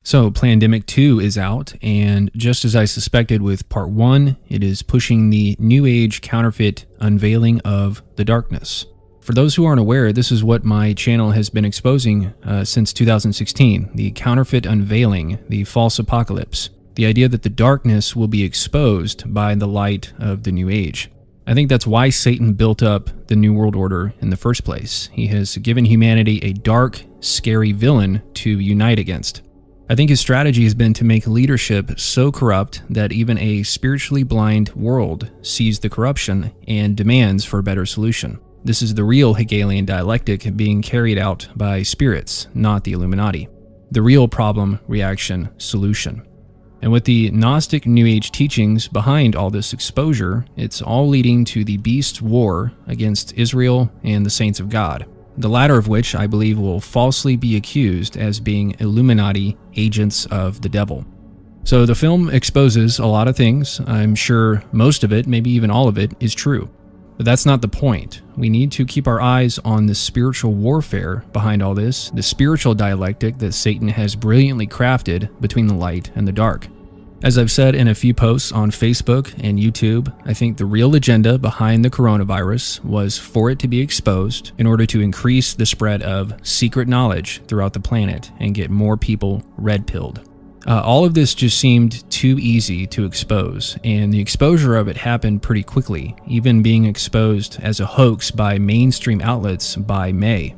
So Plandemic 2 is out, and just as I suspected with Part 1, it is pushing the New Age counterfeit unveiling of the darkness. For those who aren't aware, this is what my channel has been exposing since 2016, the counterfeit unveiling, the false apocalypse, the idea that the darkness will be exposed by the light of the New Age. I think that's why Satan built up the New World Order in the first place. He has given humanity a dark, scary villain to unite against. I think his strategy has been to make leadership so corrupt that even a spiritually blind world sees the corruption and demands for a better solution. This is the real Hegelian dialectic being carried out by spirits, not the Illuminati. The real problem, reaction, solution. And with the Gnostic New Age teachings behind all this exposure, it's all leading to the beast war against Israel and the saints of God. The latter of which I believe will falsely be accused as being Illuminati agents of the devil. So the film exposes a lot of things. I'm sure most of it, maybe even all of it, is true. But that's not the point. We need to keep our eyes on the spiritual warfare behind all this, the spiritual dialectic that Satan has brilliantly crafted between the light and the dark. As I've said in a few posts on Facebook and YouTube, I think the real agenda behind the coronavirus was for it to be exposed in order to increase the spread of secret knowledge throughout the planet and get more people red-pilled. All of this just seemed too easy to expose, and the exposure of it happened pretty quickly, even being exposed as a hoax by mainstream outlets by May.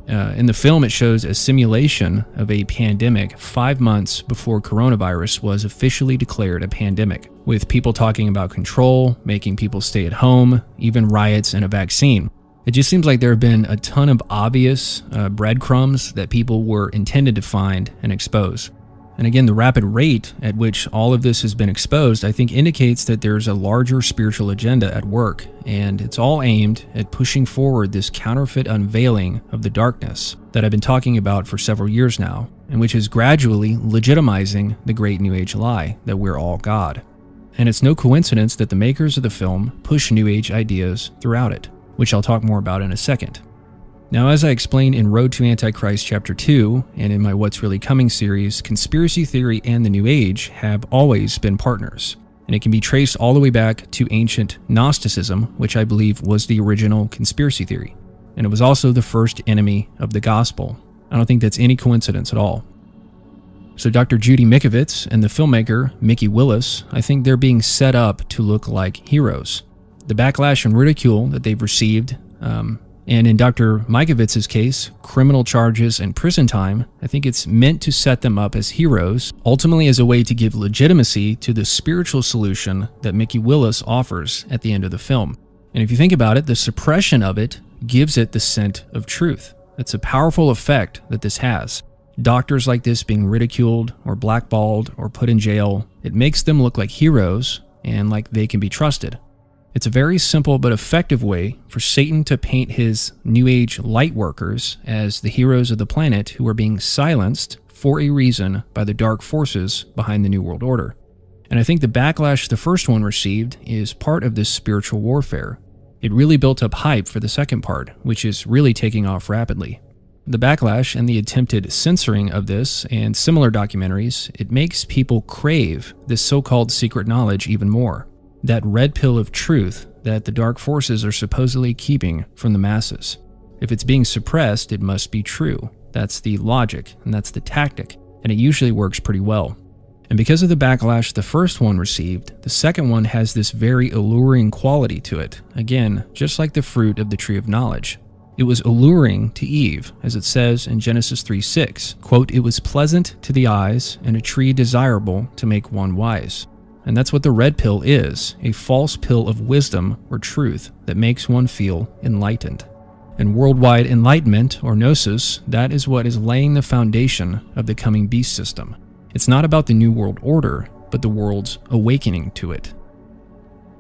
In the film, it shows a simulation of a pandemic 5 months before coronavirus was officially declared a pandemic, with people talking about control, making people stay at home, even riots and a vaccine. It just seems like there have been a ton of obvious breadcrumbs that people were intended to find and expose. And again, the rapid rate at which all of this has been exposed, I think indicates that there's a larger spiritual agenda at work, and it's all aimed at pushing forward this counterfeit unveiling of the darkness that I've been talking about for several years now, and which is gradually legitimizing the great New Age lie that we're all God. And it's no coincidence that the makers of the film push New Age ideas throughout it, which I'll talk more about in a second. Now, as I explained in Road to Antichrist Chapter 2, and in my What's Really Coming series, conspiracy theory and the New Age have always been partners, and it can be traced all the way back to ancient Gnosticism, which I believe was the original conspiracy theory, and it was also the first enemy of the gospel. I don't think that's any coincidence at all. So Dr. Judy Mikovits and the filmmaker Mickey Willis, I think they're being set up to look like heroes. The backlash and ridicule that they've received, and in Dr. Mikovits' case, criminal charges and prison time, I think it's meant to set them up as heroes, ultimately as a way to give legitimacy to the spiritual solution that Mickey Willis offers at the end of the film. And if you think about it, the suppression of it gives it the scent of truth. It's a powerful effect that this has. Doctors like this being ridiculed or blackballed or put in jail, it makes them look like heroes and like they can be trusted. It's a very simple but effective way for Satan to paint his New Age light workers as the heroes of the planet who are being silenced for a reason by the dark forces behind the New World Order. And I think the backlash the first one received is part of this spiritual warfare. It really built up hype for the second part, which is really taking off rapidly. The backlash and the attempted censoring of this and similar documentaries, it makes people crave this so-called secret knowledge even more. That red pill of truth that the dark forces are supposedly keeping from the masses. If it's being suppressed, it must be true. That's the logic, and that's the tactic, and it usually works pretty well. And because of the backlash the first one received, the second one has this very alluring quality to it. Again, just like the fruit of the tree of knowledge. It was alluring to Eve, as it says in Genesis 3:6, quote, "It was pleasant to the eyes and a tree desirable to make one wise." And that's what the red pill is, a false pill of wisdom or truth that makes one feel enlightened. And worldwide enlightenment, or gnosis, that is what is laying the foundation of the coming beast system. It's not about the New World Order, but the world's awakening to it.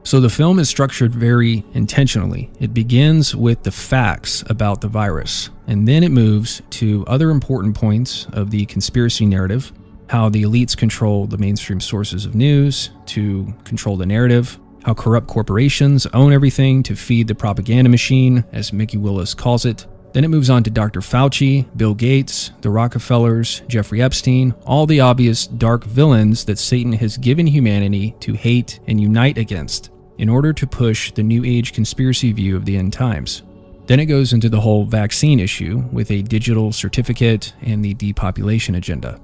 So the film is structured very intentionally. It begins with the facts about the virus, and then it moves to other important points of the conspiracy narrative, how the elites control the mainstream sources of news to control the narrative, how corrupt corporations own everything to feed the propaganda machine, as Mickey Willis calls it, Then it moves on to Dr. Fauci, Bill Gates, the Rockefellers, Jeffrey Epstein, all the obvious dark villains that Satan has given humanity to hate and unite against in order to push the New Age conspiracy view of the end times. Then it goes into the whole vaccine issue with a digital certificate and the depopulation agenda.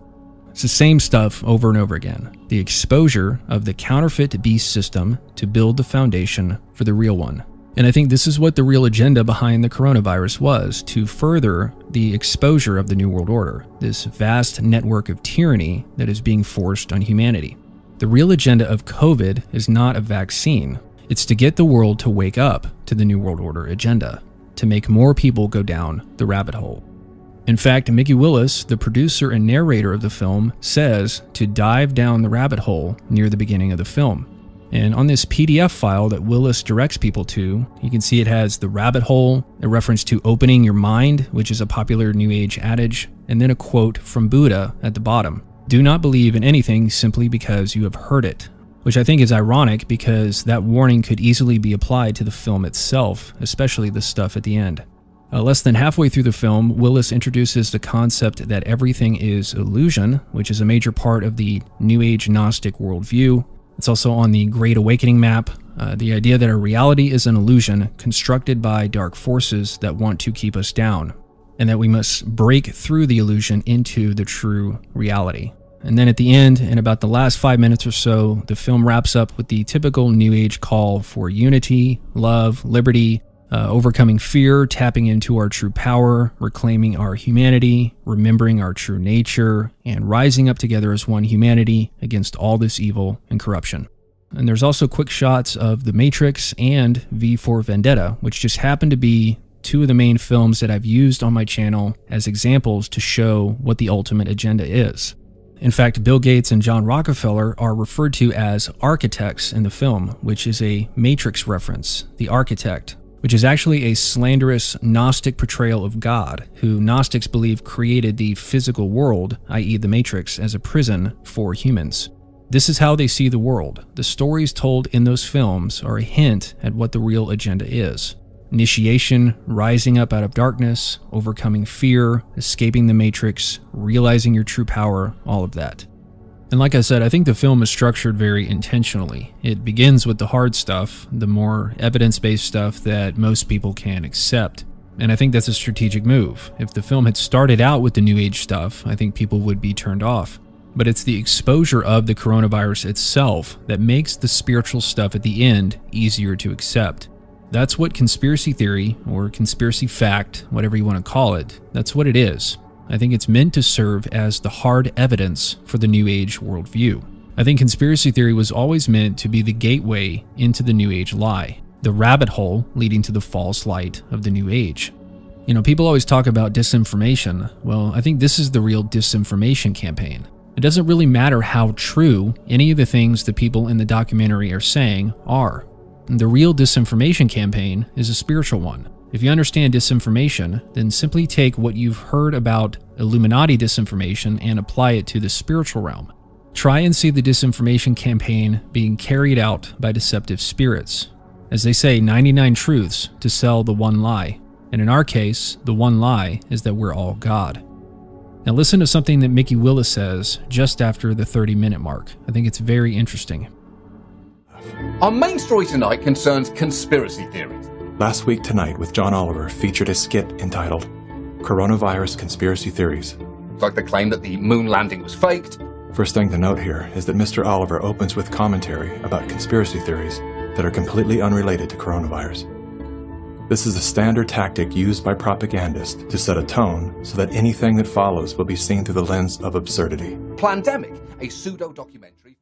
It's the same stuff over and over again. The exposure of the counterfeit beast system to build the foundation for the real one. And I think this is what the real agenda behind the coronavirus was, to further the exposure of the New World Order, this vast network of tyranny that is being forced on humanity. The real agenda of COVID is not a vaccine. It's to get the world to wake up to the New World Order agenda, to make more people go down the rabbit hole. In fact, Mickey Willis, the producer and narrator of the film, says to dive down the rabbit hole near the beginning of the film. And on this PDF file that Willis directs people to, you can see it has the rabbit hole, a reference to opening your mind, which is a popular New Age adage, and then a quote from Buddha at the bottom. Do not believe in anything simply because you have heard it. Which I think is ironic because that warning could easily be applied to the film itself, especially the stuff at the end. Less than halfway through the film, Willis introduces the concept that everything is illusion, which is a major part of the New Age Gnostic worldview. It's also on the Great Awakening map, the idea that our reality is an illusion constructed by dark forces that want to keep us down, and that we must break through the illusion into the true reality. And then at the end, in about the last 5 minutes or so, the film wraps up with the typical New Age call for unity, love, liberty, overcoming fear, tapping into our true power, reclaiming our humanity, remembering our true nature, and rising up together as one humanity against all this evil and corruption. And there's also quick shots of The Matrix and V for Vendetta, which just happen to be two of the main films that I've used on my channel as examples to show what the ultimate agenda is. In fact, Bill Gates and John Rockefeller are referred to as architects in the film, which is a Matrix reference, the architect, which is actually a slanderous Gnostic portrayal of God, who Gnostics believe created the physical world, i.e. the Matrix, as a prison for humans. This is how they see the world. The stories told in those films are a hint at what the real agenda is. Initiation, rising up out of darkness, overcoming fear, escaping the Matrix, realizing your true power, all of that. And like I said, I think the film is structured very intentionally. It begins with the hard stuff, the more evidence-based stuff that most people can accept. And I think that's a strategic move. If the film had started out with the New Age stuff, I think people would be turned off. But it's the exposure of the coronavirus itself that makes the spiritual stuff at the end easier to accept. That's what conspiracy theory, or conspiracy fact, whatever you want to call it, that's what it is. I think it's meant to serve as the hard evidence for the New Age worldview. I think conspiracy theory was always meant to be the gateway into the New Age lie, the rabbit hole leading to the false light of the New Age. You know, people always talk about disinformation. Well, I think this is the real disinformation campaign. It doesn't really matter how true any of the things the people in the documentary are saying are. The real disinformation campaign is a spiritual one. If you understand disinformation, then simply take what you've heard about Illuminati disinformation and apply it to the spiritual realm. Try and see the disinformation campaign being carried out by deceptive spirits. As they say, 99 truths to sell the one lie. And in our case, the one lie is that we're all God. Now listen to something that Mickey Willis says just after the 30-minute mark. I think it's very interesting. Our main story tonight concerns conspiracy theories. Last Week Tonight with John Oliver featured a skit entitled Coronavirus Conspiracy Theories. Like the claim that the moon landing was faked. First thing to note here is that Mr. Oliver opens with commentary about conspiracy theories that are completely unrelated to coronavirus. This is a standard tactic used by propagandists to set a tone so that anything that follows will be seen through the lens of absurdity. Plandemic, a pseudo-documentary.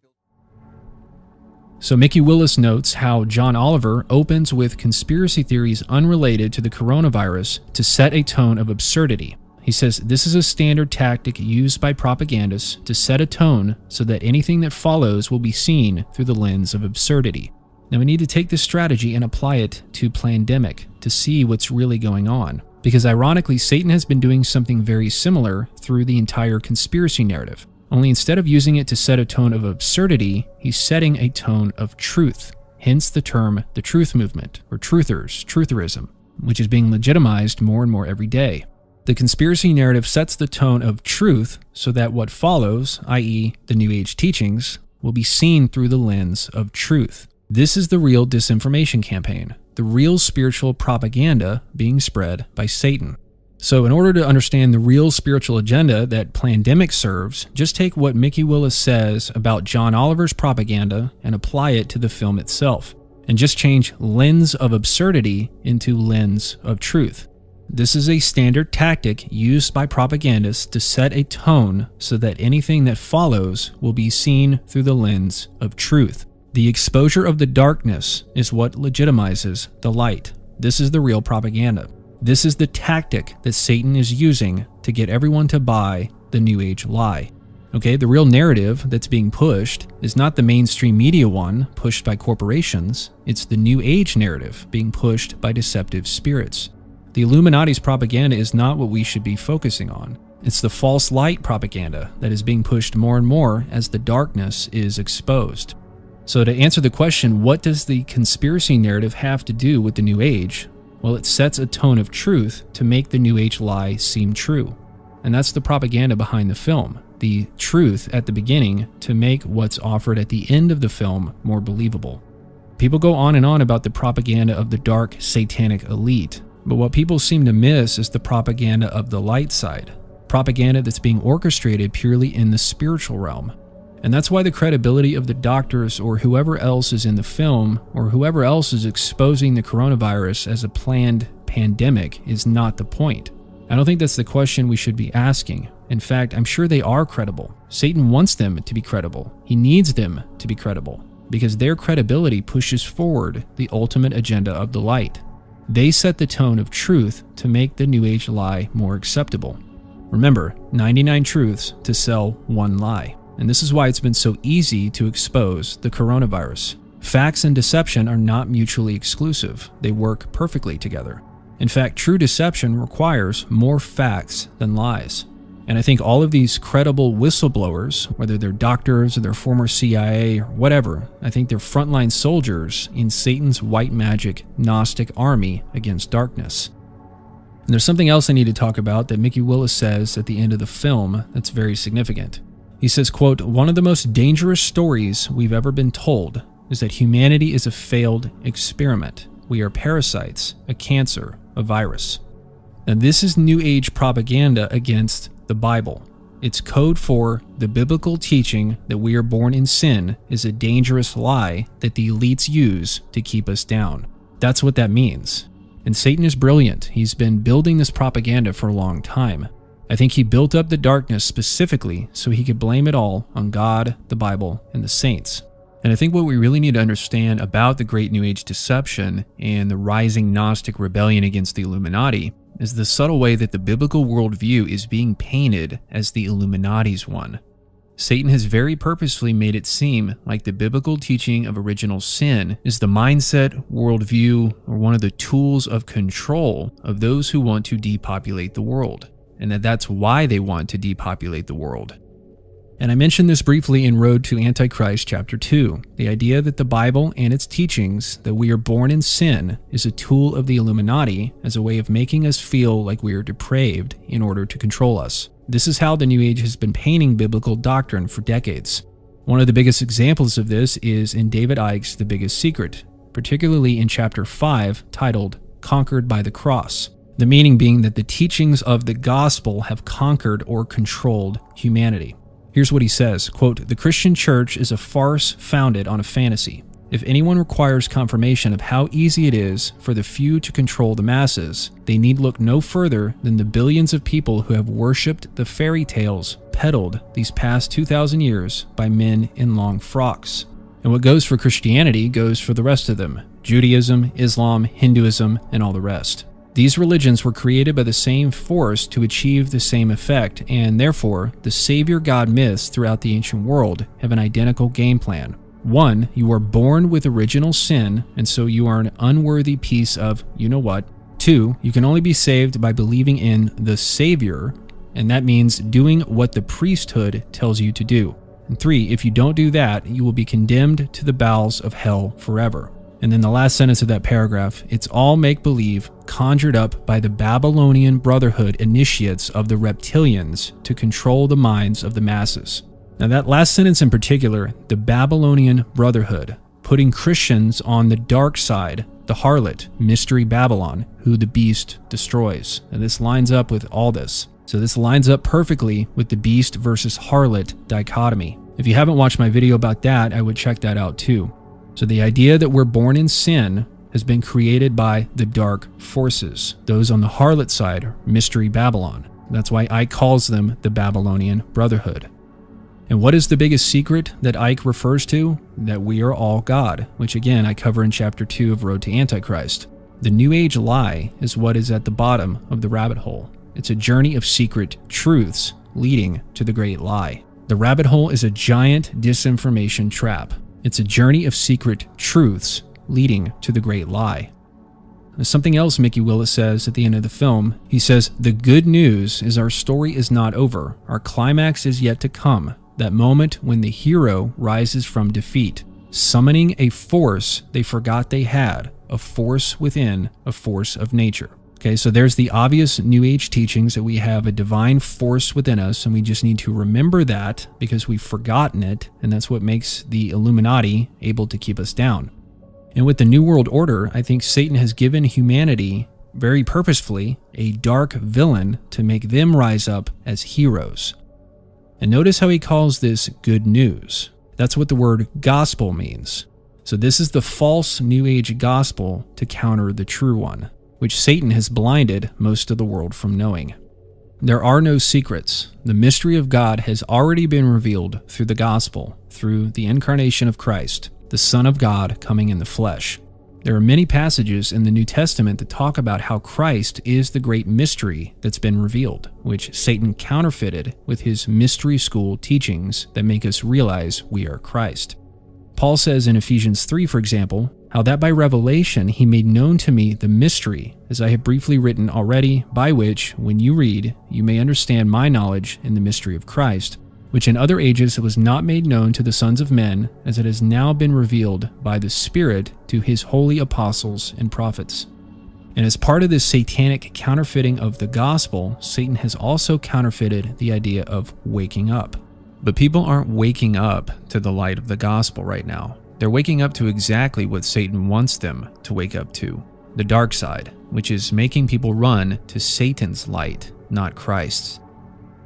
So Mickey Willis notes how John Oliver opens with conspiracy theories unrelated to the coronavirus to set a tone of absurdity. He says this is a standard tactic used by propagandists to set a tone so that anything that follows will be seen through the lens of absurdity. Now we need to take this strategy and apply it to Plandemic to see what's really going on. Because ironically, Satan has been doing something very similar through the entire conspiracy narrative. Only instead of using it to set a tone of absurdity, he's setting a tone of truth. Hence the term the truth movement, or truthers, trutherism. which is being legitimized more and more every day. The conspiracy narrative sets the tone of truth so that what follows, i.e. the New Age teachings, will be seen through the lens of truth. This is the real disinformation campaign, the real spiritual propaganda being spread by Satan. So in order to understand the real spiritual agenda that Plandemic serves, just take what Mickey Willis says about John Oliver's propaganda and apply it to the film itself. And just change lens of absurdity into lens of truth. This is a standard tactic used by propagandists to set a tone so that anything that follows will be seen through the lens of truth. The exposure of the darkness is what legitimizes the light. This is the real propaganda. This is the tactic that Satan is using to get everyone to buy the New Age lie. Okay, the real narrative that's being pushed is not the mainstream media one pushed by corporations. It's the New Age narrative being pushed by deceptive spirits. The Illuminati's propaganda is not what we should be focusing on. It's the false light propaganda that is being pushed more and more as the darkness is exposed. So to answer the question, what does the conspiracy narrative have to do with the New Age? Well, it sets a tone of truth to make the New Age lie seem true. And that's the propaganda behind the film. The truth at the beginning to make what's offered at the end of the film more believable. People go on and on about the propaganda of the dark satanic elite. But what people seem to miss is the propaganda of the light side, propaganda that's being orchestrated purely in the spiritual realm. And that's why the credibility of the doctors or whoever else is in the film or whoever else is exposing the coronavirus as a planned pandemic is not the point. I don't think that's the question we should be asking. In fact, I'm sure they are credible. Satan wants them to be credible. He needs them to be credible because their credibility pushes forward the ultimate agenda of the light. They set the tone of truth to make the New Age lie more acceptable. Remember, 99 truths to sell one lie. And this is why it's been so easy to expose the coronavirus. Facts and deception are not mutually exclusive. They work perfectly together. In fact, true deception requires more facts than lies. And I think all of these credible whistleblowers, whether they're doctors or they're former CIA or whatever, I think they're frontline soldiers in Satan's white magic Gnostic army against darkness. And there's something else I need to talk about that Mickey Willis says at the end of the film that's very significant. He says, quote, "One of the most dangerous stories we've ever been told is that humanity is a failed experiment. We are parasites, a cancer, a virus." Now this is New Age propaganda against the Bible. It's code for the biblical teaching that we are born in sin is a dangerous lie that the elites use to keep us down. That's what that means. And Satan is brilliant. He's been building this propaganda for a long time. I think he built up the darkness specifically so he could blame it all on God, the Bible, and the saints. And I think what we really need to understand about the Great New Age deception and the rising Gnostic rebellion against the Illuminati is the subtle way that the biblical worldview is being painted as the Illuminati's one. Satan has very purposefully made it seem like the biblical teaching of original sin is the mindset, worldview, or one of the tools of control of those who want to depopulate the world, and that's why they want to depopulate the world. And I mentioned this briefly in Road to Antichrist chapter 2, the idea that the Bible and its teachings that we are born in sin is a tool of the Illuminati as a way of making us feel like we are depraved in order to control us. This is how the New Age has been painting biblical doctrine for decades. One of the biggest examples of this is in David Icke's The Biggest Secret, particularly in chapter 5 titled Conquered by the Cross. The meaning being that the teachings of the gospel have conquered or controlled humanity. Here's what he says, quote, "The Christian church is a farce founded on a fantasy. If anyone requires confirmation of how easy it is for the few to control the masses, they need look no further than the billions of people who have worshipped the fairy tales peddled these past 2,000 years by men in long frocks. And what goes for Christianity goes for the rest of them, Judaism, Islam, Hinduism, and all the rest. These religions were created by the same force to achieve the same effect, and therefore, the Savior God myths throughout the ancient world have an identical game plan. 1, you are born with original sin, and so you are an unworthy piece of you-know-what. 2, you can only be saved by believing in the Savior, and that means doing what the priesthood tells you to do. And 3, if you don't do that, you will be condemned to the bowels of hell forever. And then the last sentence of that paragraph, it's all make-believe conjured up by the Babylonian Brotherhood initiates of the reptilians to control the minds of the masses. Now that last sentence in particular, the Babylonian Brotherhood, putting Christians on the dark side, the harlot, Mystery Babylon, who the beast destroys. And this lines up with all this. So this lines up perfectly with the beast versus harlot dichotomy. If you haven't watched my video about that, I would check that out too. So the idea that we're born in sin has been created by the dark forces, those on the harlot side, Mystery Babylon. That's why Ike calls them the Babylonian Brotherhood. And what is the biggest secret that Ike refers to? That we are all God, which again I cover in chapter 2 of Road to Antichrist. The New Age lie is what is at the bottom of the rabbit hole. It's a journey of secret truths leading to the great lie. The rabbit hole is a giant disinformation trap. It's a journey of secret truths leading to the great lie. There's something else Mickey Willis says at the end of the film. He says, "The good news is our story is not over. Our climax is yet to come. That moment when the hero rises from defeat, summoning a force they forgot they had, a force within, a force of nature." Okay, so there's the obvious New Age teachings that we have a divine force within us, and we just need to remember that because we've forgotten it, and that's what makes the Illuminati able to keep us down. And with the New World Order, I think Satan has given humanity, very purposefully, a dark villain to make them rise up as heroes. And notice how he calls this good news. That's what the word gospel means. So this is the false New Age gospel to counter the true one, which Satan has blinded most of the world from knowing. There are no secrets. The mystery of God has already been revealed through the gospel, through the incarnation of Christ, the Son of God coming in the flesh. There are many passages in the New Testament that talk about how Christ is the great mystery that's been revealed, which Satan counterfeited with his mystery school teachings that make us realize we are Christ. Paul says in Ephesians 3, for example, how that by revelation he made known to me the mystery, as I have briefly written already, by which, when you read, you may understand my knowledge in the mystery of Christ, which in other ages was not made known to the sons of men, as it has now been revealed by the Spirit to his holy apostles and prophets. And as part of this satanic counterfeiting of the gospel, Satan has also counterfeited the idea of waking up. But people aren't waking up to the light of the gospel right now. They're waking up to exactly what Satan wants them to wake up to, the dark side, which is making people run to Satan's light, not Christ's.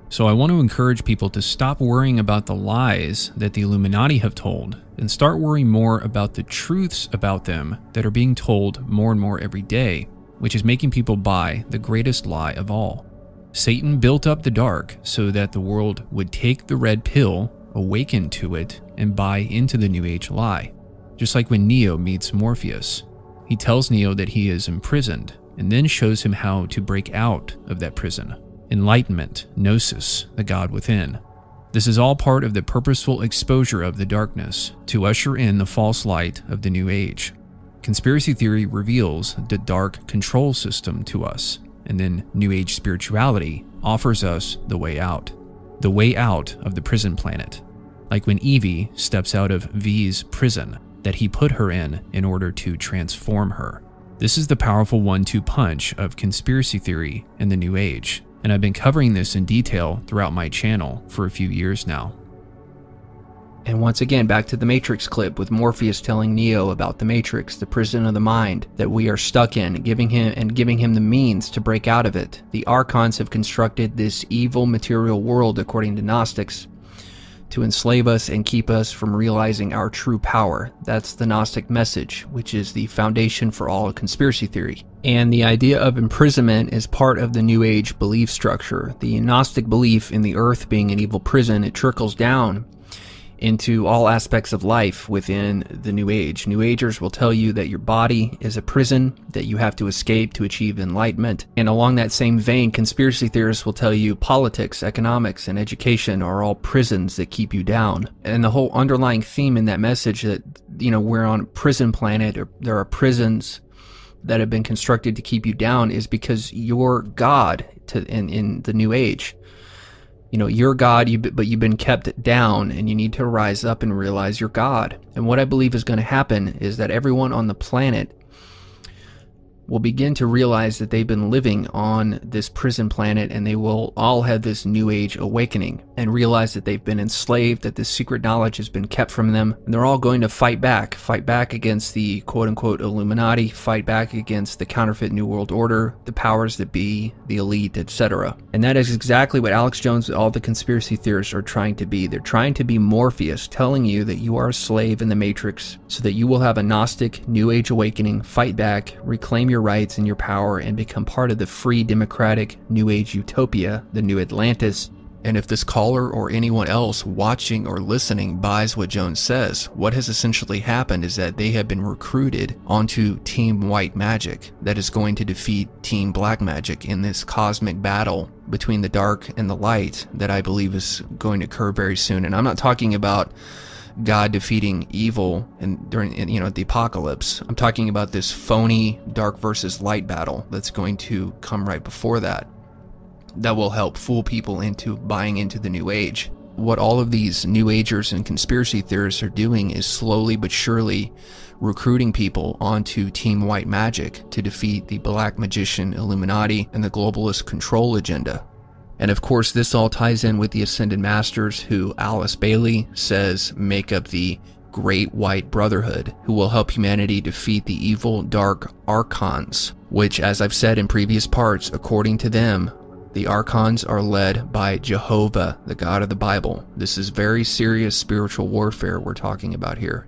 So I want to encourage people to stop worrying about the lies that the Illuminati have told and start worrying more about the truths about them that are being told more and more every day, which is making people buy the greatest lie of all. Satan built up the dark so that the world would take the red pill, awaken to it, and buy into the New Age lie. Just like when Neo meets Morpheus. He tells Neo that he is imprisoned, and then shows him how to break out of that prison. Enlightenment, gnosis, the God within. This is all part of the purposeful exposure of the darkness to usher in the false light of the New Age. Conspiracy theory reveals the dark control system to us, and then New Age spirituality offers us the way out of the prison planet. Like when Evie steps out of V's prison that he put her in order to transform her. This is the powerful 1-2 punch of conspiracy theory and the New Age, and I've been covering this in detail throughout my channel for a few years now. And once again, back to the Matrix clip with Morpheus telling Neo about the Matrix, the prison of the mind that we are stuck in, giving him the means to break out of it. The Archons have constructed this evil material world, according to Gnostics, to enslave us and keep us from realizing our true power. That's the Gnostic message, which is the foundation for all conspiracy theory. And the idea of imprisonment is part of the New Age belief structure. The Gnostic belief in the earth being an evil prison, it trickles down into all aspects of life within the New Age. New Agers will tell you that your body is a prison that you have to escape to achieve enlightenment. And along that same vein, conspiracy theorists will tell you politics, economics, and education are all prisons that keep you down. And the whole underlying theme in that message that, you know, we're on a prison planet, or there are prisons that have been constructed to keep you down, is because your God in the New Age You know, you're God, but you've been kept down, and you need to rise up and realize you're God. And what I believe is going to happen is that everyone on the planet will begin to realize that they've been living on this prison planet, and they will all have this new age awakening and realize that they've been enslaved, that this secret knowledge has been kept from them, and they're all going to fight back against the quote-unquote Illuminati, fight back against the counterfeit New World Order, the powers that be, the elite, etc. And that is exactly what Alex Jones and all the conspiracy theorists are trying to be. They're trying to be Morpheus, telling you that you are a slave in the Matrix so that you will have a Gnostic New Age awakening, fight back, reclaim your rights and your power, and become part of the free, democratic, New Age utopia, the New Atlantis. And if this caller or anyone else watching or listening buys what Jones says, what has essentially happened is that they have been recruited onto Team White Magic that is going to defeat Team Black Magic in this cosmic battle between the dark and the light that I believe is going to occur very soon. And I'm not talking about God defeating evil and during, you know, the apocalypse. I'm talking about this phony dark versus light battle that's going to come right before that will help fool people into buying into the New Age. What all of these New Agers and conspiracy theorists are doing is slowly but surely recruiting people onto Team White Magic to defeat the Black Magician Illuminati and the globalist control agenda. And of course, this all ties in with the Ascended Masters, who Alice Bailey says make up the Great White Brotherhood, who will help humanity defeat the evil dark archons, which, as I've said in previous parts, according to them, the archons are led by Jehovah, the God of the Bible. This is very serious spiritual warfare we're talking about here.